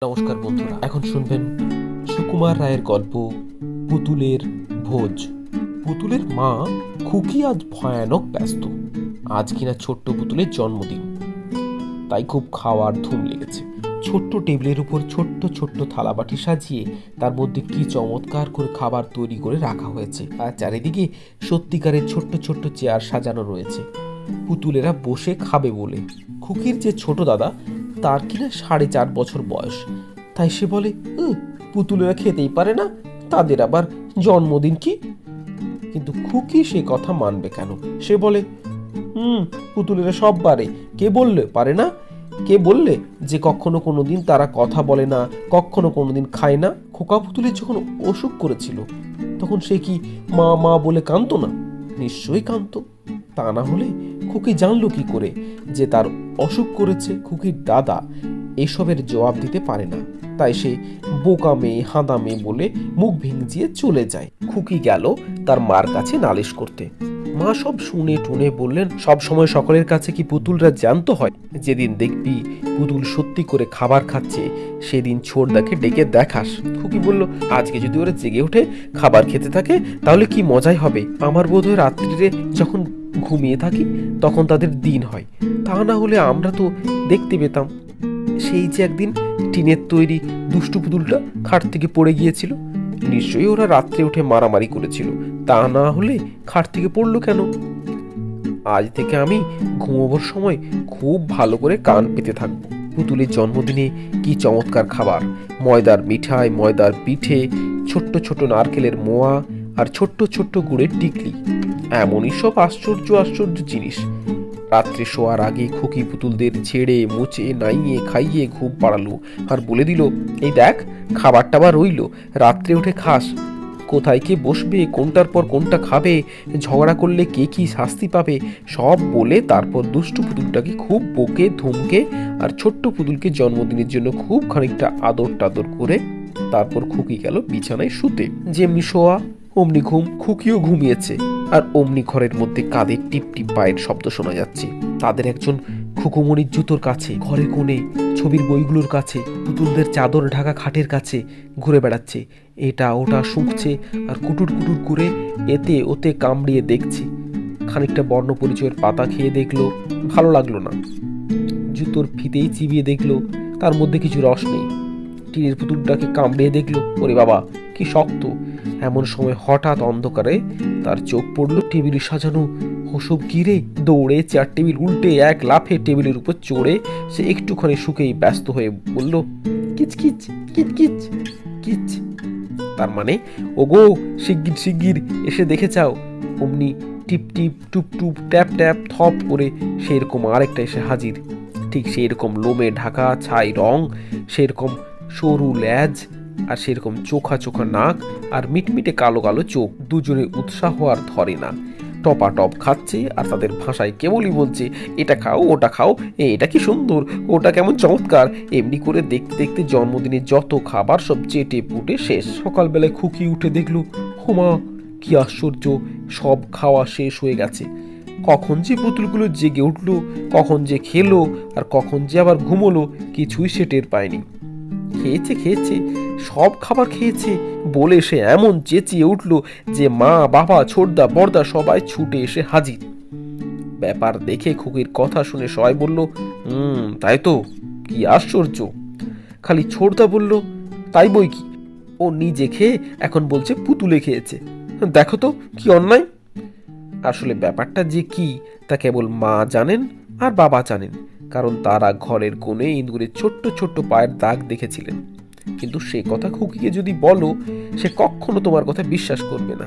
নমস্কার বন্ধুরা, এখন শুনবেন সুকুমার রায়ের গল্প পুতুলের ভোজ। পুতুলের মা খুকি আজ ভয়ানক ব্যস্ত। আজ কিনা ছোট্ট পুতুলের জন্মদিন, তাই খুব খাওয়ার ধুম লেগেছে। ছোট্ট টেবিলের উপর ছোট্ট ছোট্ট থালাবাটি সাজিয়ে তার মধ্যে কি চমৎকার করে খাবার তৈরি করে রাখা হয়েছে, আর চারিদিকে সত্যিকারের ছোট্ট ছোট্ট চেয়ার সাজানো রয়েছে পুতুলেরা বসে খাবে বলে। খুকির যে ছোট দাদা, তার কিনা 4.5 বছর বয়স, তাই সে বলে পুতুলেরা খেতেই পারে না, তাদের আবার জন্মদিন কি? কিন্তু খুকি সে কথা মানবে কেন? সে বলে পুতুলেরা সব পারে, কে বললে পারে না? কে বললে যে কখনো কোনোদিন তারা কথা বলে না, কখনো কোনোদিন খায় না? খোকা পুতুলের যখন অসুখ করেছিল তখন সে কি মা মা বলে কাঁদতো না? নিশ্চয়ই কাঁদতো। তা না হলে খুকি জানলো কি করে যে তার অসুখ করেছে? খুকির দাদা এসবের জবাব দিতে পারে না, তাই সে বোকা মেয়ে, হাঁদা মেয়ে বলে মুখ ভেঙচিয়ে চলে যায়। খুকি গেল তার মার কাছে নালিশ করতে। মা সব শুনে টুনে বললেন, সব সময় সকলের কাছে কি পুতুলরা জ্যান্ত হয়? যেদিন দেখবি পুতুল সত্যি করে খাবার খাচ্ছে সেদিন ছোটদাকে ডেকে দেখাস। খুকি বলল, আজকে যদি ওরা জেগে উঠে খাবার খেতে থাকে তাহলে কি মজাই হবে। আমার বোধহয় রাত্রিরে যখন ঘুমিয়ে থাকি তখন তাদের দিন হয়, তা না হলে আমরা তো দেখতে পেতাম। সেই যে একদিন টিনের তৈরি দুষ্টু পুতুলটা খাট থেকে পড়ে গিয়েছিল, নিশ্চয়ই ওরা রাত্রে উঠে মারামারি করেছিল, তা না হলে খাট থেকে পড়লো কেন? আজ থেকে আমি ঘুমোবার সময় খুব ভালো করে কান পেতে থাকবো। পুতুলের জন্মদিনে কি চমৎকার খাবার! ময়দার মিঠাই, ময়দার পিঠে, ছোট্ট ছোট্ট নারকেলের মোয়া আর ছোট্ট ছোট্ট গুড়ের টিকলি, এমনই সব আশ্চর্য আশ্চর্য জিনিস। রাত্রে শোয়ার আগে খুকি পুতুলদের ছেড়ে মুছে নাইয়ে খাইয়ে ঘুম পাড়ালো আর বলে দিল, এই দেখ খাবার টাবার রইল, রাত্রে উঠে খাস। কোথায় কে বসবে, কোনটার পর কোনটা খাবে, ঝগড়া করলে কে কি শাস্তি পাবে, সব বলে তারপর দুষ্টু পুতুলটাকে খুব বকে ধমকে আর ছোট্ট পুতুলকে জন্মদিনের জন্য খুব খানিকটা আদর টাদর করে তারপর খুকি গেল বিছানায় শুতে। যেমনি শোয়া অমনি ঘুম। খুকিও ঘুমিয়েছে, আর অমনি ঘরের মধ্যে কাদের টিপ টিপ পায়ের শব্দ শোনা যাচ্ছে। তাদের একজন খুকুমণির জুতোর কাছে, ঘরের কোণে ছবির বইগুলোর কাছে, পুতুলদের চাদর ঢাকা খাটের কাছে ঘুরে বেড়াচ্ছে, এটা ওটা শুঁকছে আর কুটুর কুটুর করে এতে ওতে কামড়িয়ে দেখছে। খানিকটা বর্ণ পরিচয়ের পাতা খেয়ে দেখলো, ভালো লাগলো না। জুতোর ফিতেই চিবিয়ে দেখলো, তার মধ্যে কিছু রস নেই। টিনের পুতুলটাকে কামড়িয়ে দেখলো, ওরে বাবা কি শক্ত। এমন সময় হঠাৎ অন্ধকারে তার চোখ পড়লো টেবিলে সাজানো ওসব ঘিরে। দৌড়ে চেয়ার টেবিল উল্টে এক লাফে টেবিলের উপর চড়ে সে একটুখানি শুকেই ব্যস্ত হয়ে বলল, কিচকিচ কিচকিচ কিচ। তার মানে, ওগো শিগগির শিগগির এসে দেখে যাও। অমনি টিপ টিপ টুপ টুপ ট্যাপ ট্যাপ থপ করে সেরকম আরেকটা এসে হাজির। ঠিক সেরকম লোমে ঢাকা ছাই রং, সেরকম সরু ল্যাজ, আর সেরকম চোখা চোখা নাক আর মিটমিটে কালো কালো চোখ। দুজনে উৎসাহ আর ধরে না, টপা টপ খাচ্ছে আর তাদের ভাষায় কেবলই বলছে, এটা খাও ওটা খাও, এটা কি সুন্দর, ওটা কেমন চমৎকার। এমনি করে দেখতে দেখতে জন্মদিনে যত খাবার সব চেটে পুটে শেষ। সকালবেলায় খুকি উঠে দেখলো, হোমা কি আশ্চর্য, সব খাওয়া শেষ হয়ে গেছে। কখন যে পুতুলগুলো জেগে উঠলো, কখন যে খেলো আর কখন যে আবার ঘুমোলো, কিছুই সে টের পায়নি। খেয়েছে খেয়েছে, সব খাবার খেয়েছে বলে সে এমন চেঁচিয়ে উঠল যে মা বাবা ছোটদা বড়দা সবাই ছুটে এসে হাজির। ব্যাপার দেখে খুকির কথা শুনে সবাই বলল, তাই তো, কি আশ্চর্য। খালি ছোটদা বলল, তাই বই কি, ও নিজে খেয়ে এখন বলছে পুতুলে খেয়েছে, দেখো তো কি অন্যায়। আসলে ব্যাপারটা যে কি তা কেবল মা জানেন আর বাবা জানেন, কারণ তারা ঘরের কোণে ইঁদুরের ছোট্ট ছোট্ট পায়ের দাগ দেখেছিলেন। কিন্তু সে কথা খুকিকে যদি বলো, সে কখনো তোমার কথা বিশ্বাস করবে না।